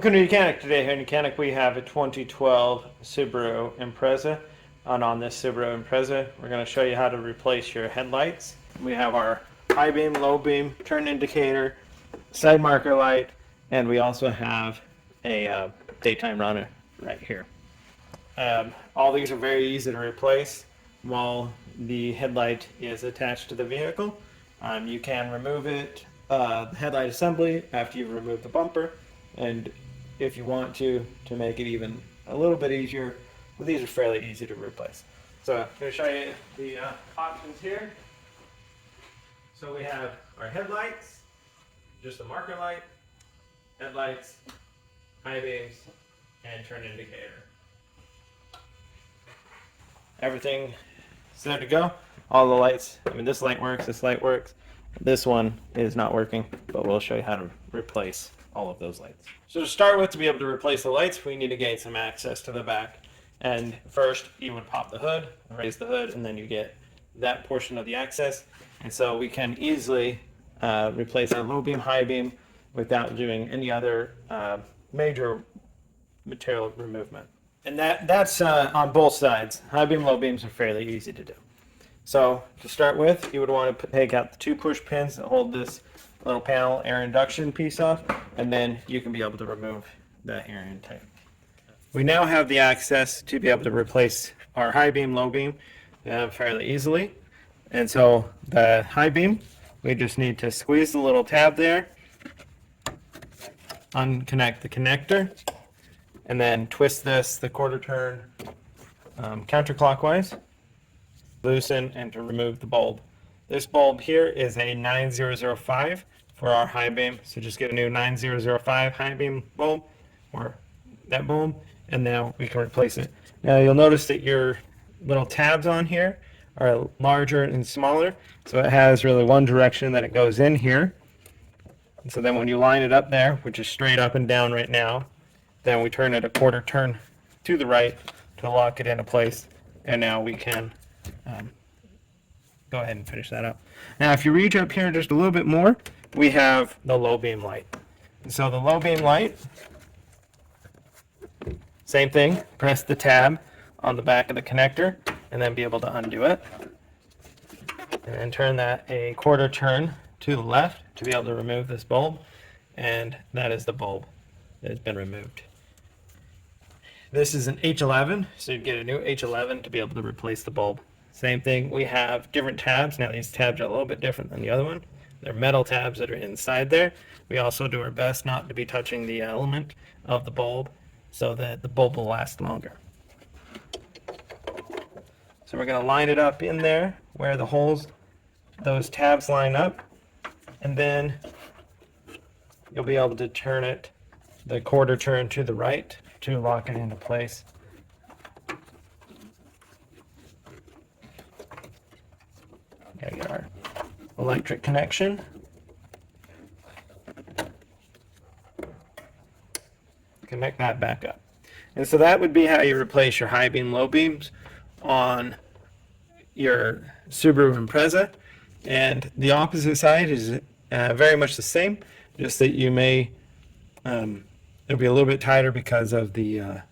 Welcome to YOUCANIC. Today here in YOUCANIC we have a 2012 Subaru Impreza. And on this Subaru Impreza we're going to show you how to replace your headlights. We have our high beam, low beam, turn indicator, side marker light, and we also have a daytime runner right here. All these are very easy to replace while the headlight is attached to the vehicle. You can remove it, the headlight assembly, after you've removed the bumper. And if you want to make it even a little bit easier, well, these are fairly easy to replace. So I'm going to show you the options here. So we have our headlights, just a marker light, headlights, high beams, and turn indicator. Everything is there to go. All the lights, this light works, this light works. This one is not working, but we'll show you how to replace all of those lights. So to start with, to be able to replace the lights, we need to gain some access to the back. And first, you would pop the hood, raise the hood, and then you get that portion of the access. And so we can easily replace our low beam, high beam without doing any other major material removement. And that's on both sides. High beam, low beams are fairly easy to do. So to start with, you would want to take out the two push pins that hold this little panel air induction piece off, and then you can be able to remove that air intake. We now have the access to be able to replace our high beam, low beam fairly easily. And so the high beam, we just need to squeeze the little tab there, unconnect the connector, and then twist the quarter turn counterclockwise, loosen, and to remove the bulb. This bulb here is a 9005 for our high beam, so just get a new 9005 high beam bulb, or that bulb, and now we can replace it. Now you'll notice that your little tabs on here are larger and smaller, so it has really one direction that it goes in here. And so then when you line it up there, which is straight up and down right now, then we turn it a quarter turn to the right to lock it into place, and now we can go ahead and finish that up. Now if you reach up here just a little bit more, we have the low beam light. And so the low beam light, same thing, press the tab on the back of the connector and then be able to undo it. And then turn that a quarter turn to the left to be able to remove this bulb. And that is the bulb that has been removed. This is an H11, so you'd get a new H11 to be able to replace the bulb. Same thing, we have different tabs. Now these tabs are a little bit different than the other one. They're metal tabs that are inside there. We also do our best not to be touching the element of the bulb so that the bulb will last longer. So we're going to line it up in there where the holes, those tabs line up, and then you'll be able to turn it the quarter turn to the right to lock it into place. Gotta get our electric connection. Connect that back up. And so that would be how you replace your high beam, low beams on your Subaru Impreza. And the opposite side is very much the same, just that you may, it'll be a little bit tighter because of the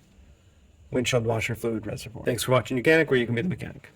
windshield washer fluid reservoir. Thanks for watching YOUCANIC, where you can be the mechanic.